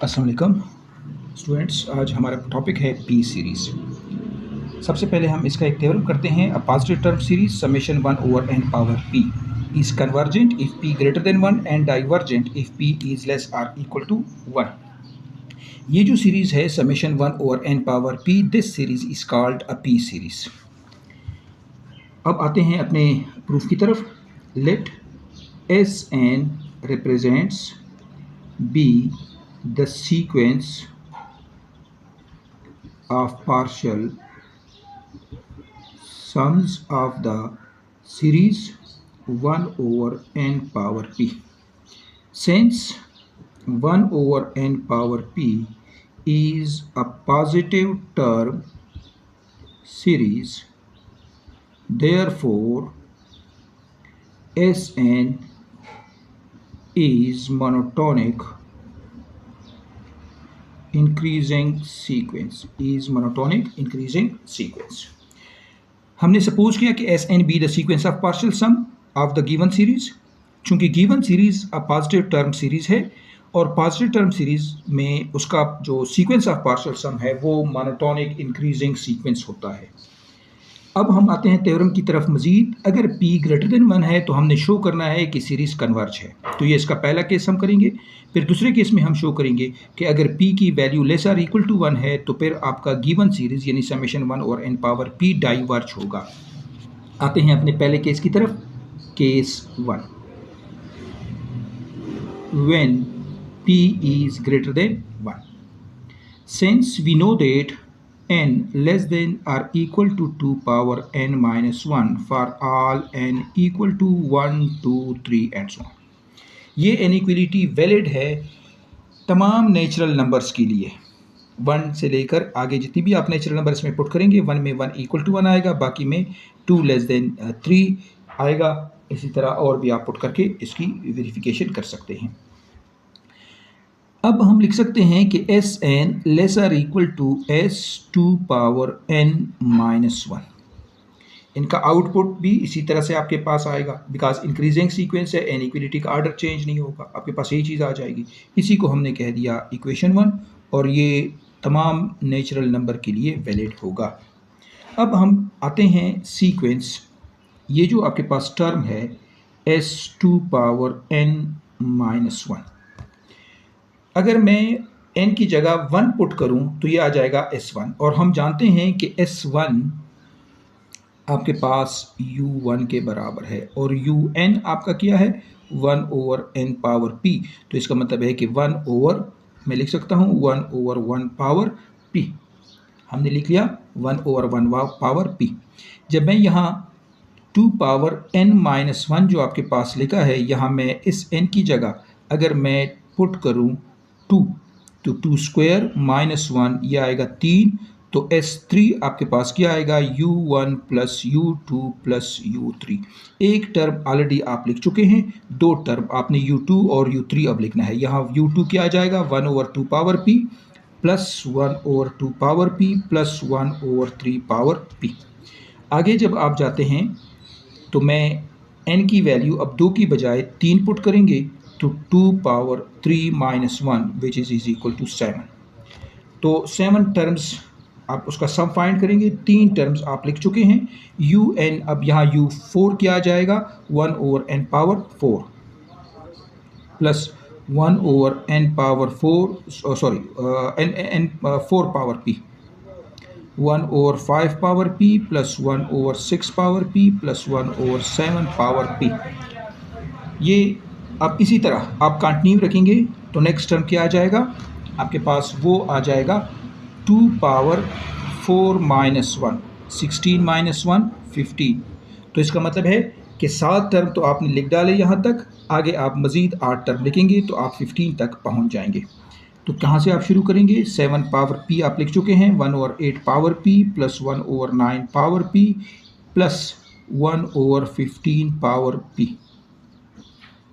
अस्सलाम वालेकुम स्टूडेंट्स। आज हमारा टॉपिक है पी सीरीज़। सबसे पहले हम इसका एक थ्योरम करते हैं। A positive term series summation 1 over n power p is convergent if p greater than 1 and divergent if p is less or equal to 1। ये जो सीरीज़ है summation 1 over n power p, this series is called a p series. अब आते हैं अपने proof की तरफ। Let s n represents be the sequence of partial sums of the series 1 over n power p. Since 1 over n power p is a positive term series, therefore Sn is monotonic increasing sequence. हमने suppose किया कि S N be the sequence of partial sum of the given series. चूंकि given series a positive term series है और positive term series में उसका जो sequence of partial sum है वो मोनोटोनिक इंक्रीजिंग सीक्वेंस होता है। अब हम आते हैं थ्योरम की तरफ मजीद। अगर p ग्रेटर देन 1 है तो हमने शो करना है कि सीरीज़ कन्वर्ज है, तो ये इसका पहला केस हम करेंगे। फिर दूसरे केस में हम शो करेंगे कि अगर p की value less or equal to 1 है तो फिर आपका गिवन सीरीज़ यानी summation 1 over n power p diverge होगा। आते हैं अपने पहले केस की तरफ। Case 1, when p is greater than 1, since we know that n less than or equal to 2 power n minus 1 for all n equal to 1, 2, 3 and so on। ये inequality valid है तमाम नेचुरल नंबर्स के लिए। 1 से लेकर आगे जितनी भी आप नेचुरल नंबर इसमें पुट करेंगे, 1 में 1 इक्वल टू 1 आएगा, बाकी में 2 लेस देन 3 आएगा। इसी तरह और भी आप पुट करके इसकी वेरिफिकेशन कर सकते हैं। अब हम लिख सकते हैं कि S n less or equal to s 2 power n minus 1। इनका आउटपुट भी इसी तरह से आपके पास आएगा, बिकॉज इंक्रीजिंग सीक्वेंस है, इनइक्वलिटी का आर्डर चेंज नहीं होगा, आपके पास यही चीज़ आ जाएगी। इसी को हमने कह दिया इक्वेशन 1 और ये तमाम नेचुरल नंबर के लिए वैलिड होगा। अब हम आते हैं सीक्वेंस। ये जो आपके पास टर्म है एस 2 पावर n माइनस 1, अगर मैं n की जगह 1 पुट करूं तो ये आ जाएगा S1, और हम जानते हैं कि S1 आपके पास U1 के बराबर है और UN आपका क्या है 1 ओवर n पावर p। तो इसका मतलब है कि 1 ओवर, मैं लिख सकता हूं 1 ओवर 1 पावर p। हमने लिख लिया 1 ओवर 1 पावर p। जब मैं यहाँ 2 पावर n माइनस 1 जो आपके पास लिखा है, यहाँ मैं इस n की जगह अगर मैं पुट करूं 2 तो 2 स्क्वायर माइनस 1 ये आएगा 3, तो S3 आपके पास क्या आएगा U1 plus U2 plus U3। एक टर्म ऑलरेडी आप लिख चुके हैं, 2 टर्म आपने U2 और U3 अब लिखना है। यहाँ U2 क्या आ जाएगा 1 over 2 power p plus 1 over 2 power p plus 1 over 3 power p। आगे जब आप जाते हैं तो मैं n की वैल्यू अब 2 की बजाय 3 पुट करेंगे तो 2 power 3 minus 1 which is equal to 7। तो 7 टर्म्स आप उसका सम फाइंड करेंगे। 3 टर्म्स आप लिख चुके हैं। UN अब यहाँ U4 क्या आ जाएगा 1 over n power 4 plus 1 over n power 4 n 4 power p, 1 over 5 power p plus 1 over 6 power p plus 1 over 7 power p। ये अब इसी तरह आप कंटिन्यू रखेंगे तो नेक्स्ट टर्म क्या आ जाएगा आपके पास, वो आ जाएगा 2 पावर 4 माइनस 1, 16 माइनस 1 15। तो इसका मतलब है कि 7 टर्म तो आपने लिख डाले यहाँ तक, आगे आप मज़ीद 8 टर्म लिखेंगे तो आप 15 तक पहुँच जाएंगे। तो कहाँ से आप शुरू करेंगे, 7 पावर p आप लिख चुके हैं, 1 over 8 power p plus 1 over 9 power p plus 1 over 15 power p।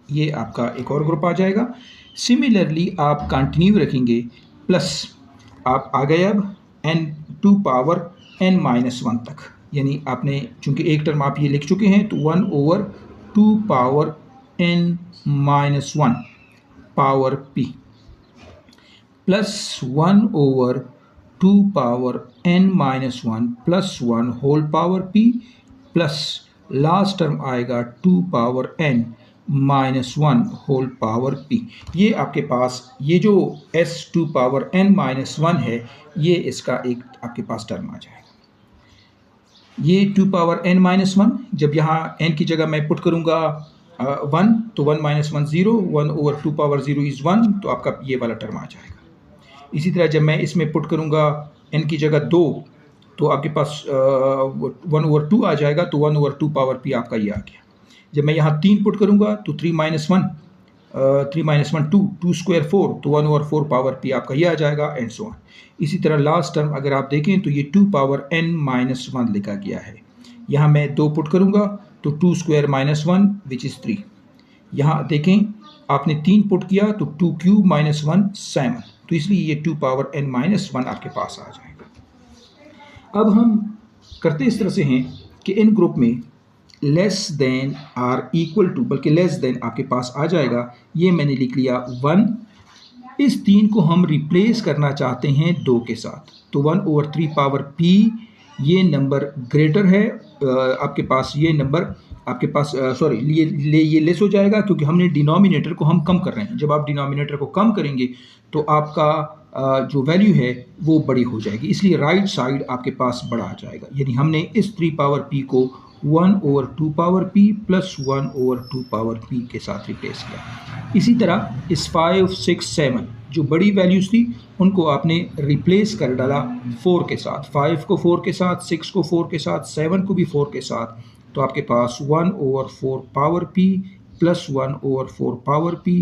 ये आपका एक और ग्रुप आ जाएगा। सिमिलरली आप कंटिन्यू रखेंगे प्लस आप आ गए अब n 2 पावर n माइनस 1 तक, यानी आपने चूंकि एक टर्म आप ये लिख चुके हैं तो 1 over 2 power n minus 1 power p plus 1 over 2 power n minus 1 plus 1 whole power p plus last term आएगा 2 power n minus 1 whole power p। ये आपके पास ये जो s 2 पावर n माइनस 1 है, ये इसका एक आपके पास टर्म आ जाएगा। ये 2 पावर n माइनस 1, जब यहाँ n की जगह मैं पुट करूँगा 1, तो 1 माइनस 1 0, 1 ओवर 2 पावर 0 इज़ 1, तो आपका ये वाला टर्म आ जाएगा। इसी तरह जब मैं इसमें पुट करूँगा n की जगह 2, तो आपके पास 1 ओवर 2 आ जाएगा, तो 1 ओवर 2 पावर p आपका ये आ गया। जब मैं यहाँ 3 पुट करूँगा तो 3 माइनस 1 2 स्क्वायर 4, तो 1 ओवर 4 पावर p आपका ये आ जाएगा, एंड सो ऑन। इसी तरह लास्ट टर्म अगर आप देखें तो ये 2 पावर n माइनस 1 लिखा गया है। यहाँ मैं 2 पुट करूँगा तो 2 स्क्वायर माइनस 1 विच इज़ 3। यहाँ देखें आपने 3 पुट किया तो 2 क्यूब माइनस 1 7, तो इसलिए ये 2 पावर n माइनस 1 आपके पास आ जाएगा। अब हम करते इस तरह से हैं कि इन ग्रुप में less than or equal to, बल्कि लेस देन आपके पास आ जाएगा, ये मैंने लिख लिया 1। इस 3 को हम रिप्लेस करना चाहते हैं 2 के साथ, तो 1 ओवर 3 पावर p ये नंबर ग्रेटर है आपके पास, ये नंबर आपके पास ये लेस हो जाएगा क्योंकि हमने डिनोमिनेटर को हम कम कर रहे हैं। जब आप डिनोमिनेटर को कम करेंगे तो आपका जो वैल्यू है वो बड़ी हो जाएगी, इसलिए राइट साइड आपके पास बड़ा आ जाएगा। यानी हमने इस 3 पावर p को 1 over 2 power p plus 1 over 2 power p के साथ रिप्लेस किया। इसी तरह इस 5 6 7 जो बड़ी वैल्यूज़ थी उनको आपने रिप्लेस कर डाला 4 के साथ, 5 को 4 के साथ, 6 को 4 के साथ, 7 को भी 4 के साथ, तो आपके पास 1 over 4 power p plus 1 over 4 power p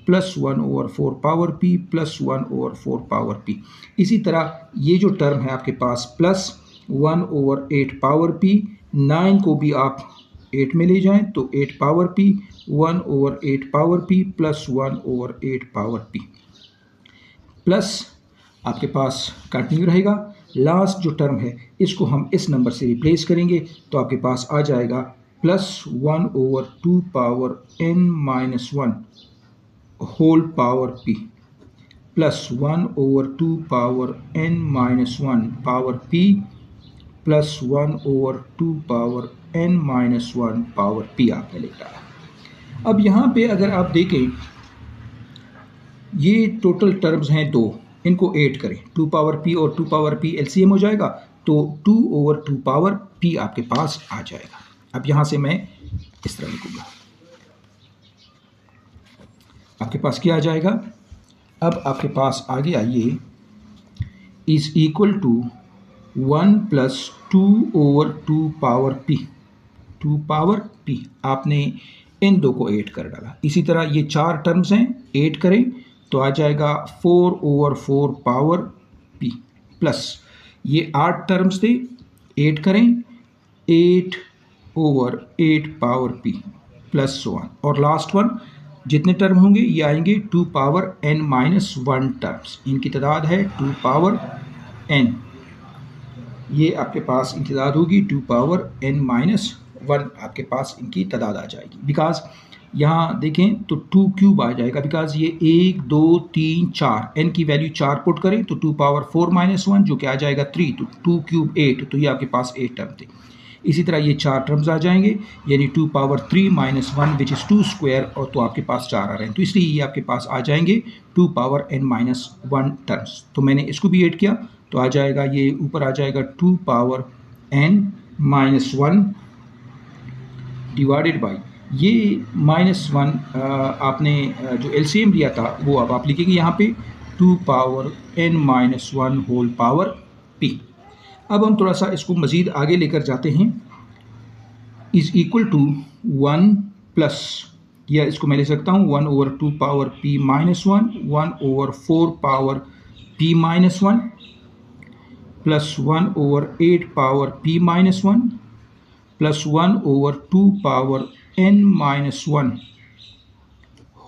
plus 1 over 4 power p plus 1 over 4 power p। इसी तरह ये जो टर्म है आपके पास प्लस 1 ओवर 8 पावर p, 9 को भी आप 8 में ले जाएं तो 8 power p, 1 over 8 power p plus 1 over 8 power p, plus आपके पास कंटिन्यू रहेगा। लास्ट जो टर्म है इसको हम इस नंबर से रिप्लेस करेंगे, तो आपके पास आ जाएगा plus 1 over 2 power n minus 1 whole power p plus 1 over 2 power n minus 1 power p plus 1 over 2 power n minus 1 power p आपने लिख डाला। अब यहाँ पे अगर आप देखें ये टोटल टर्म्स हैं 2, इनको 8 करें, 2 पावर p और 2 पावर p एलसीएम हो जाएगा, तो 2 ओवर 2 पावर p आपके पास आ जाएगा। अब यहाँ से मैं इस तरह लिखूँगा, आपके पास क्या आ जाएगा, अब आपके पास आ गया ये is equal to 1 plus 2 over 2 power p, 2 power p आपने इन 2 को 8 कर डाला। इसी तरह ये 4 टर्म्स हैं, 8 करें तो आ जाएगा 4 ओवर 4 पावर p प्लस ये 8 टर्म्स थे, 8 करें 8 ओवर 8 पावर p प्लस 1, और लास्ट वन जितने टर्म होंगे ये आएंगे 2 पावर n माइनस 1 टर्म्स, इनकी तादाद है 2 पावर n, ये आपके पास इनकी तादाद होगी 2 पावर n माइनस 1 आपके पास इनकी तादाद आ जाएगी। बिकॉज यहाँ देखें तो 2 क्यूब आ जाएगा, बिकॉज ये 1 2 3 4 n की वैल्यू 4 पुट करें तो 2 पावर 4 माइनस 1 जो कि आ जाएगा 3, तो 2 क्यूब 8, तो ये आपके पास 8 टर्म थे। इसी तरह ये 4 टर्म्स आ जाएंगे, यानी 2 power 3 minus 1 which is 2 square, और तो आपके पास 4 आ रहे हैं, तो इसलिए ये आपके पास आ जाएंगे 2 पावर n माइनस 1 टर्म्स। तो मैंने इसको भी ऐड किया तो आ जाएगा, ये ऊपर आ जाएगा 2 power n minus 1 divided by ये -1 आपने जो एलसीएम लिया था वो अब आप लिखेंगे यहाँ पे 2 power n minus 1 whole power p। अब हम थोड़ा सा इसको मज़ीद आगे लेकर जाते हैं, इज़ इक्वल टू 1 प्लस, या इसको मैं ले सकता हूँ 1 over 2 power p minus 1, 1 over 4 power p minus 1 plus 1 over 8 power p minus 1 plus 1 over 2 power n minus 1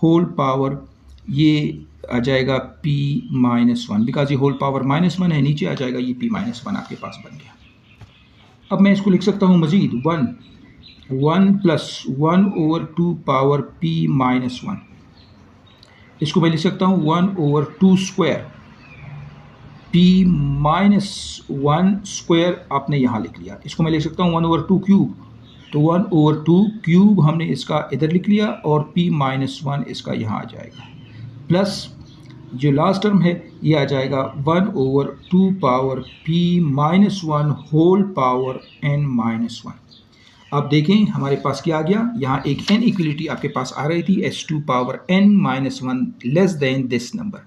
whole power, ये आ जाएगा p माइनस 1, बिकॉज ये होल पावर -1 है, नीचे आ जाएगा ये p माइनस 1 आपके पास बन गया। अब मैं इसको लिख सकता हूँ मज़ीद 1 plus 1 over 2 power p minus 1, इसको मैं लिख सकता हूँ 1 over 2 square P minus one square आपने यहाँ लिख लिया। इसको मैं लिख सकता हूँ 1/2 क्यूब, तो 1/2 क्यूब हमने इसका इधर लिख लिया और p माइनस वन इसका यहाँ आ जाएगा, प्लस जो लास्ट टर्म है ये आ जाएगा 1/2 power p minus one whole power n minus one. अब देखें हमारे पास क्या आ गया, यहाँ एक n इक्वलिटी आपके पास आ रही थी s2 power n minus one less then this number.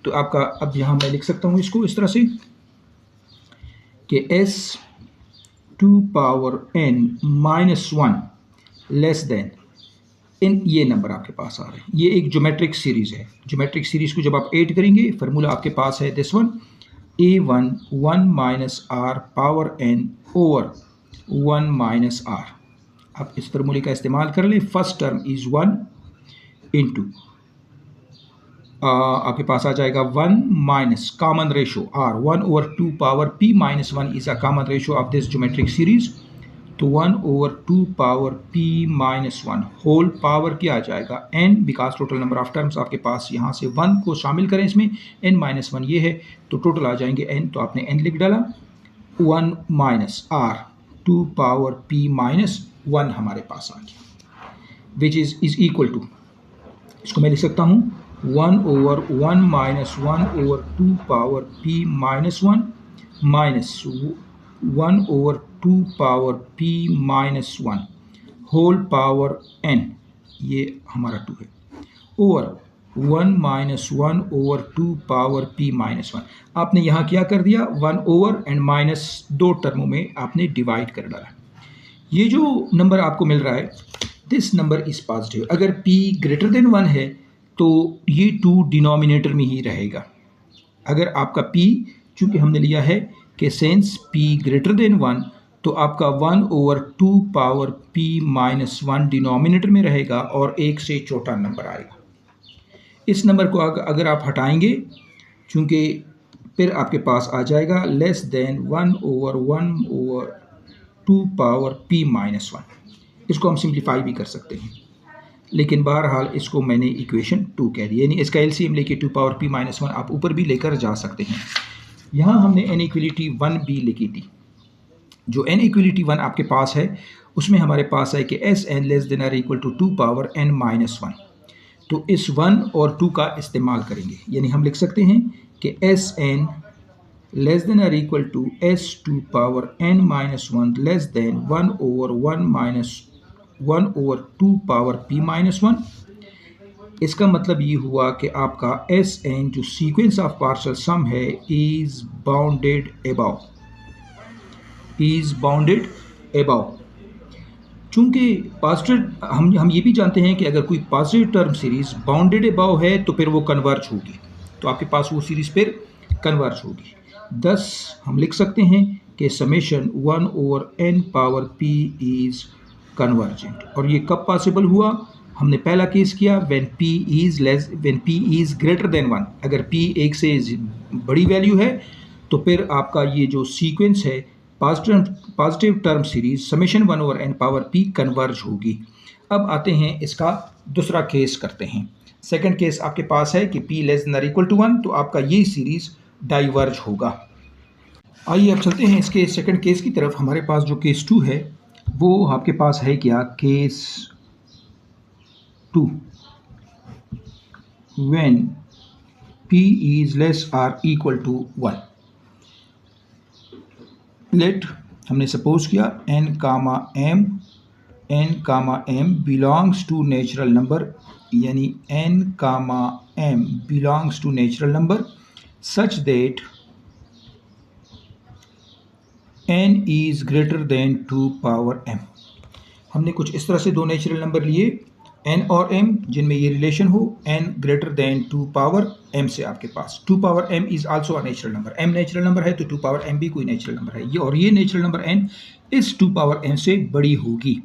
तो आपका अब यहाँ मैं लिख सकता हूँ इसको इस तरह से कि s2 power n minus one less than इन ये नंबर आपके पास आ रहे हैं। ये एक ज्योमेट्रिक सीरीज है। ज्योमेट्रिक सीरीज को जब आप ऐड करेंगे फार्मूला आपके पास है this one, a1 1 minus R power n over 1 minus R. आप इस फार्मूले का इस्तेमाल कर लें। फर्स्ट टर्म इज 1 इंटू आपके पास आ जाएगा 1 minus common ratio r 1/2 power p minus one is a common ratio of this geometric series, तो 1/2 power p minus one whole power क्या आ जाएगा n, because total number of terms आपके पास यहाँ से 1 को शामिल करें इसमें, n माइनस वन ये है तो टोटल आ जाएंगे n, तो आपने n लिख डाला, 1 minus r 2 power p minus one हमारे पास आ गया, विच इज इक्वल टू, इसको मैं लिख सकता हूँ 1/1 minus 1/2 power p minus one minus 1/2 power p minus one whole power n, ये हमारा 2 है, over 1 minus 1/2 power p minus one. आपने यहाँ क्या कर दिया, 1 ओवर एंड माइनस दो टर्मों में आपने डिवाइड कर डाला। ये जो नंबर आपको मिल रहा है दिस नंबर इज पॉजिटिव। अगर p ग्रेटर देन 1 है तो ये 2 डिनोमिनेटर में ही रहेगा। अगर आपका p चूंकि हमने लिया है कि सेंस p ग्रेटर देन 1, तो आपका 1/2 power p minus one denominator में रहेगा और एक से छोटा नंबर आएगा। इस नंबर को अगर आप हटाएंगे चूंकि फिर आपके पास आ जाएगा less than 1/1/2 power p minus one. इसको हम सिंप्लीफाई भी कर सकते हैं, लेकिन बहरहाल इसको मैंने इक्वेशन 2 कह दिया, यानी इसका एलसीएम लेके 2 पावर p माइनस वन आप ऊपर भी लेकर जा सकते हैं। यहाँ हमने n इक्वलिटी 1 भी लिखी थी। जो n इक्वलिटी 1 आपके पास है उसमें हमारे पास है कि S n less than or equal to 2 power n minus one. तो इस 1 और 2 का इस्तेमाल करेंगे, यानी हम लिख सकते हैं कि S n less than or equal to s2 power n minus one less than 1/2 power p minus one. इसका मतलब ये हुआ कि आपका एस एन जो सीक्वेंस ऑफ पार्शियल सम है इज बाउंडेड अबाउ। चूंकि पॉजिटिव हम ये भी जानते हैं कि अगर कोई positive term series bounded above है तो फिर वो कन्वर्ज होगी, तो आपके पास वो सीरीज फिर कन्वर्ज होगी। thus हम लिख सकते हैं कि summation 1/n power p is convergent. और ये कब पॉसिबल हुआ, हमने पहला केस किया when p is greater than 1। अगर p एक से बड़ी वैल्यू है तो फिर आपका ये जो सीक्वेंस है positive term series summation 1/n power p converge होगी। अब आते हैं इसका दूसरा केस करते हैं। सेकंड केस आपके पास है कि p less than equal to 1, तो आपका ये सीरीज डाइवर्ज होगा। आइए अब चलते हैं इसके सेकंड केस की तरफ। हमारे पास जो केस 2 है वो आपके पास है क्या, case 2 when p is less or equal to 1। Let हमने सपोज किया n comma m belongs to natural number, यानी n comma m belongs to natural number such that n is greater than 2 power m। हमने कुछ इस तरह से दो natural number लिए n और m जिनमें ये रिलेशन हो n greater than 2 power m से आपके पास 2 power m is also a natural number. m natural number है तो 2 पावर m भी कोई नेचुरल नंबर है, ये और ये नेचुरल नंबर n इस 2 पावर m से बड़ी होगी।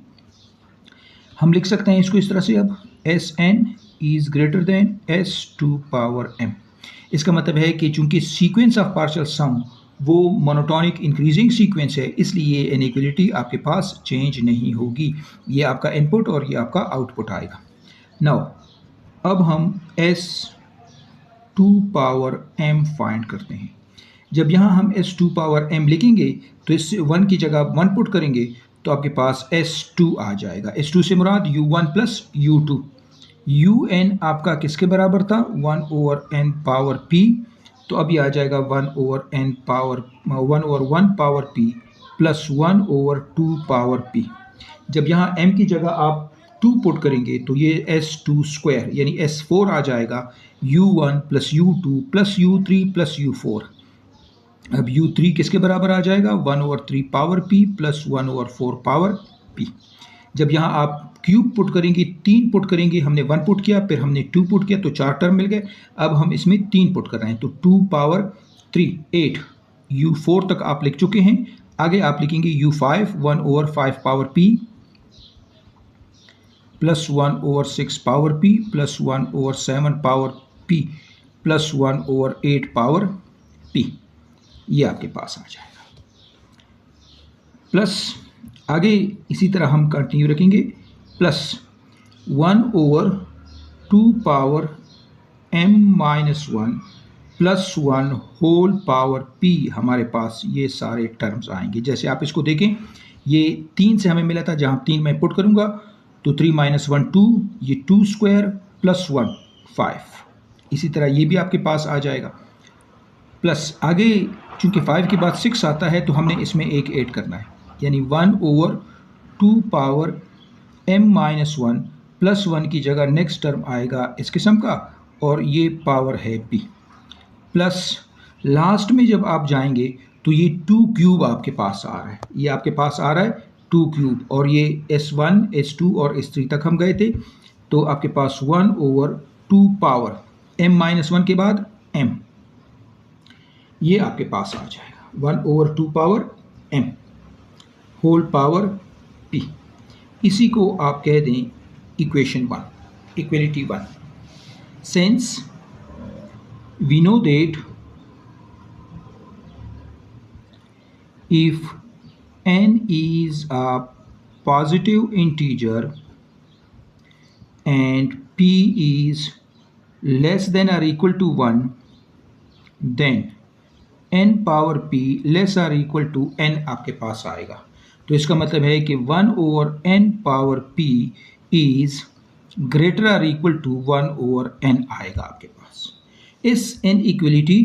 हम लिख सकते हैं इसको इस तरह से, अब Sn is greater then S2 power m। इसका मतलब है कि चूंकि सीक्वेंस ऑफ पार्शियल सम वो मोनोटोनिक इंक्रीजिंग सीक्वेंस है, इसलिए इनइक्वलिटी आपके पास चेंज नहीं होगी। ये आपका इनपुट और ये आपका आउटपुट आएगा। नाउ अब हम S2 पावर m फाइंड करते हैं। जब यहाँ हम s2 पावर m लिखेंगे तो इस 1 की जगह 1 पुट करेंगे तो आपके पास s2 आ जाएगा। s2 से मुराद u1 प्लस u2। un आपका किसके बराबर था? 1 ओवर n पावर p, तो अब ये आ जाएगा 1 over 1 power p plus 1 over 2 power p। जब यहाँ m की जगह आप 2 पुट करेंगे तो ये s2 स्क्वायर यानी s4 आ जाएगा, u1 plus u2 plus u3 plus u4। अब u3 किसके बराबर आ जाएगा? 1 over 3 power p plus 1 over 4 power p। जब यहाँ आप क्यूब पुट करेंगे, 3 पुट करेंगे, हमने 1 पुट किया, फिर हमने 2 पुट किया तो 4 टर्म मिल गए। अब हम इसमें 3 पुट कर रहे हैं तो 2 पावर 3 8, u4 तक आप लिख चुके हैं। आगे आप लिखेंगे u5 1 over 5 power p plus 1 over 6 power p plus 1 over 7 power p plus 1 over 8 power p। ये आपके पास आ जाएगा। प्लस आगे इसी तरह हम कंटिन्यू रखेंगे, plus 1 over 2 power m minus 1 plus 1 whole power p। हमारे पास ये सारे टर्म्स आएंगे। जैसे आप इसको देखें, ये 3 से हमें मिला था, जहाँ 3 मैं पुट करूँगा तो 3 माइनस 1 2, ये 2 स्क्वायर प्लस 1 5। इसी तरह ये भी आपके पास आ जाएगा। प्लस आगे चूंकि 5 के बाद 6 आता है तो हमने इसमें एक ऐड करना है, यानी 1 over 2 power m minus 1 plus 1 की जगह नेक्स्ट टर्म आएगा इस किस्म का, और ये पावर है p। प्लस लास्ट में जब आप जाएंगे तो ये 2 क्यूब आपके पास आ रहा है, ये आपके पास आ रहा है 2 क्यूब, और ये s1 s2 और s3 तक हम गए थे तो आपके पास 1 ओवर 2 पावर m माइनस 1 के बाद m, ये आपके पास आ जाएगा 1 over 2 power m whole power p। इसी को आप कह दें equation 1, equality 1। Since we know that if n is a positive integer and p is less than or equal to 1, then n power p less or equal to n आपके पास आएगा। तो इसका मतलब है कि 1 over n power p is greater or equal to 1 over n आएगा आपके पास। इस इनइक्वलिटी,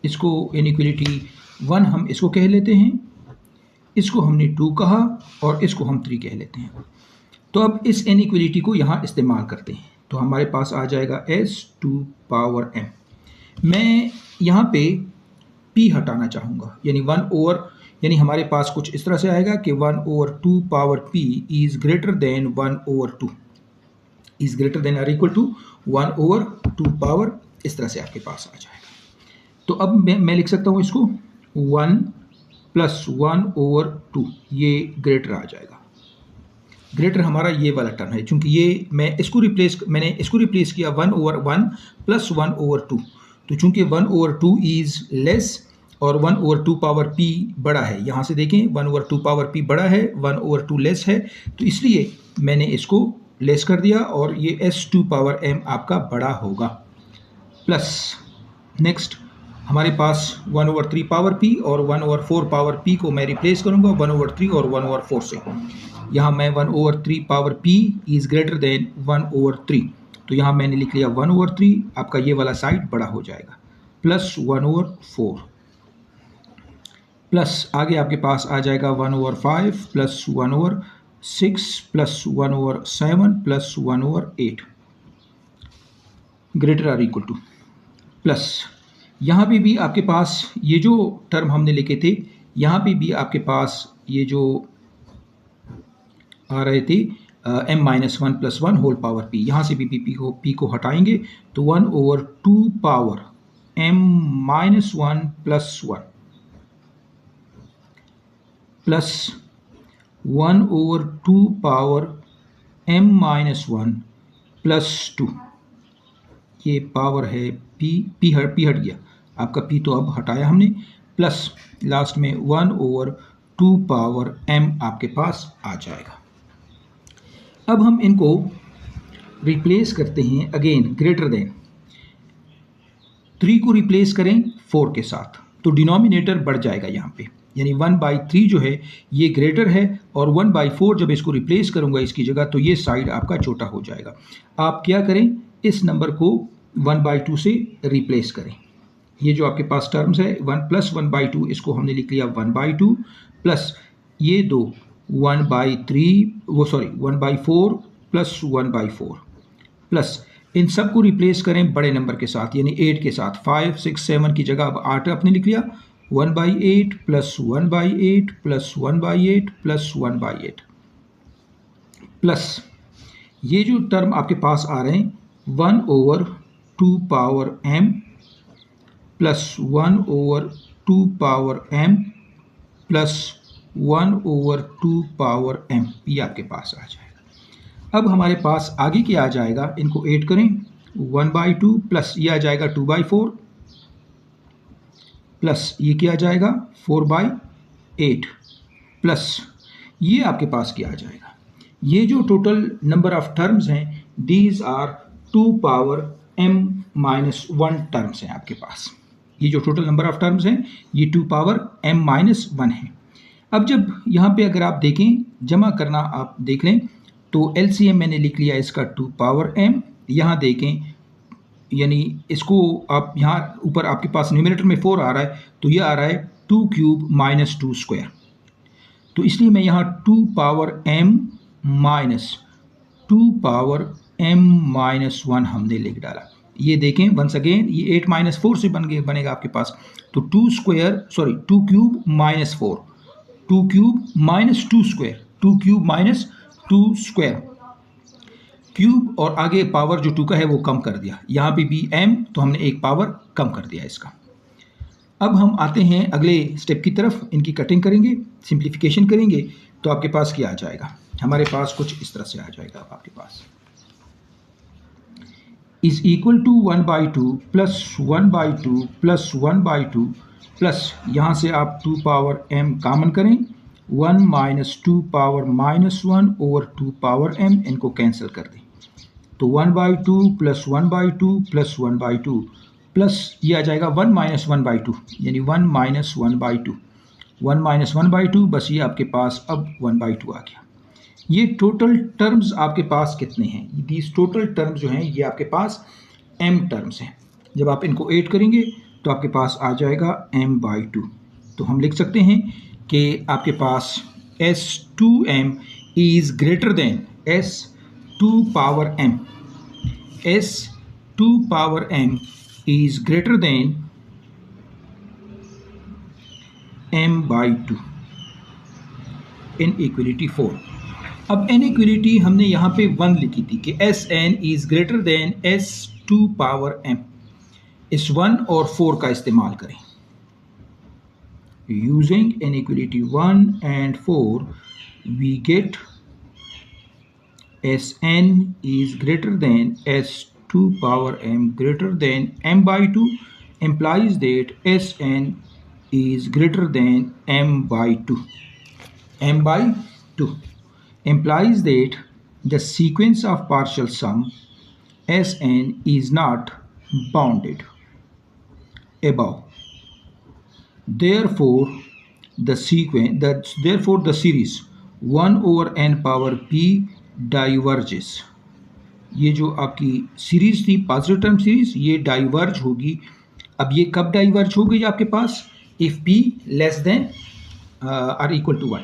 इसको इनइक्वलिटी 1 हम इसको कह लेते हैं, इसको हमने 2 कहा और इसको हम 3 कह लेते हैं। तो अब इस इनइक्वलिटी को यहाँ इस्तेमाल करते हैं तो हमारे पास आ जाएगा s2 पावर m। मैं यहाँ पे p हटाना चाहूँगा, यानी 1 ओवर, यानी हमारे पास कुछ इस तरह से आएगा कि 1 over 2 power p is greater than 1 over 2, is greater than और इक्वल टू 1 ओवर 2 पावर, इस तरह से आपके पास आ जाएगा। तो अब मैं लिख सकता हूँ इसको 1 प्लस 1 ओवर 2, ये ग्रेटर आ जाएगा। ग्रेटर हमारा ये वाला टर्म है, चूंकि ये मैंने इसको रिप्लेस किया 1 ओवर 1 प्लस 1 ओवर 2, तो चूंकि 1 ओवर 2 इज़ लेस और 1 ओवर 2 पावर p बड़ा है, यहाँ से देखें 1 ओवर 2 पावर p बड़ा है, 1 ओवर 2 लेस है, तो इसलिए मैंने इसको लेस कर दिया और ये s2 पावर m आपका बड़ा होगा। प्लस नेक्स्ट हमारे पास 1 ओवर 3 पावर p और 1 ओवर 4 पावर p को मैं रिप्लेस करूँगा 1 ओवर 3 और 1 ओवर 4 से। यहाँ मैं 1 over 3 power p is greater than 1 over 3, तो यहाँ मैंने लिख लिया 1 ओवर 3, आपका ये वाला साइड बड़ा हो जाएगा, प्लस 1 ओवर 4, प्लस आगे आपके पास आ जाएगा 1 over 5 plus 1 over 6 plus 1 over 7 plus 1 over 8 greater or equal to, plus यहाँ पे भी आपके पास ये जो टर्म हमने लिखे थे, यहाँ पे भी आपके पास ये जो आ रहे थे m minus 1 plus 1 whole power p, यहाँ से भी p को हटाएंगे तो 1 over 2 power m minus 1 plus 1 plus 1 over 2 power m minus 1 plus 2, ये पावर है p हट गया आपका, p तो अब हटाया हमने, प्लस लास्ट में 1 ओवर 2 पावर m आपके पास आ जाएगा। अब हम इनको रिप्लेस करते हैं अगेन ग्रेटर देन, 3 को रिप्लेस करें 4 के साथ तो डिनोमिनेटर बढ़ जाएगा यहाँ पे, यानी 1/3 जो है ये ग्रेटर है और 1/4 जब इसको रिप्लेस करूँगा इसकी जगह तो ये साइड आपका छोटा हो जाएगा। आप क्या करें, इस नंबर को 1/2 से रिप्लेस करें। ये जो आपके पास टर्म्स है 1 + 1/2 इसको हमने लिख लिया 1/2 प्लस ये दो 1/4 प्लस 1/4 प्लस इन सबको रिप्लेस करें बड़े नंबर के साथ यानी 8 के साथ। 5, 6, 7 की जगह अब 8 आपने लिख लिया 1/8 प्लस 1/8 प्लस 1/8 प्लस 1/8 प्लस ये जो टर्म आपके पास आ रहे हैं 1/2 power m plus 1/2 power m plus 1/2 power m, ये आपके पास आ जाएगा। अब हमारे पास आगे क्या आ जाएगा, इनको ऐड करें 1/2 प्लस ये आ जाएगा 2/4 प्लस ये क्या आ जाएगा 4/8 प्लस ये आपके पास क्या आ जाएगा। ये जो टोटल नंबर ऑफ टर्म्स हैं these are 2 power m-1 terms हैं आपके पास। ये जो टोटल नंबर ऑफ टर्म्स हैं ये 2 पावर m-1 है। अब जब यहाँ पे अगर आप देखें जमा करना आप देख लें तो LCM मैंने लिख लिया इसका 2 पावर m। यहाँ देखें यानी इसको आप यहाँ ऊपर आपके पास न्यूमरेटर में 4 आ रहा है तो ये आ रहा है 2³ - 2 स्क्वायर, तो इसलिए मैं यहाँ 2 power m minus 2 power m-1 हमने लिख डाला। ये देखें वंस अगेन ये 8 - 4 से बनेगा आपके पास, तो 2 3 - 4 2³ - 2 स्क्वायर 2³ - 2 स्क्वायर क्यूब और आगे पावर जो 2 का है वो कम कर दिया, यहाँ पे भी m तो हमने एक पावर कम कर दिया इसका। अब हम आते हैं अगले स्टेप की तरफ, इनकी कटिंग करेंगे, सिंप्लीफिकेशन करेंगे तो आपके पास क्या आ जाएगा, हमारे पास कुछ इस तरह से आ जाएगा। आपके पास is equal to 1/2 plus 1/2 plus 1/2 plus यहाँ से आप 2 पावर m कॉमन करें 1 minus 2 power -1 over 2 power m, इनको कैंसिल कर दें तो 1/2 प्लस 1/2 प्लस 1/2 प्लस ये आ जाएगा 1 - 1/2 यानी 1 - 1/2 1 - 1/2 बस ये आपके पास अब 1/2 आ गया। ये टोटल टर्म्स आपके पास कितने हैं, दीज टोटल टर्म्स जो हैं ये आपके पास m टर्म्स हैं। जब आप इनको ऐड करेंगे तो आपके पास आ जाएगा m/2, तो हम लिख सकते हैं कि आपके पास S2m is greater than S2 power m, S2 power m is greater than m/2 in equality 4। अब इनइक्वलिटी हमने यहाँ पे 1 लिखी थी कि Sn is greater than S2 power m, इस 1 और 4 का इस्तेमाल करें। Using inequality 1 and 4 we get Sn is greater than S2 power m greater than m/2 implies that Sn is greater than m/2 implies that the sequence of partial sum Sn is not bounded above. Therefore, the series 1 over n power p diverges. ये जो आपकी series थी positive term series ये diverge होगी। अब ये कब diverge हो गई आपके पास, if p less than or equal to 1,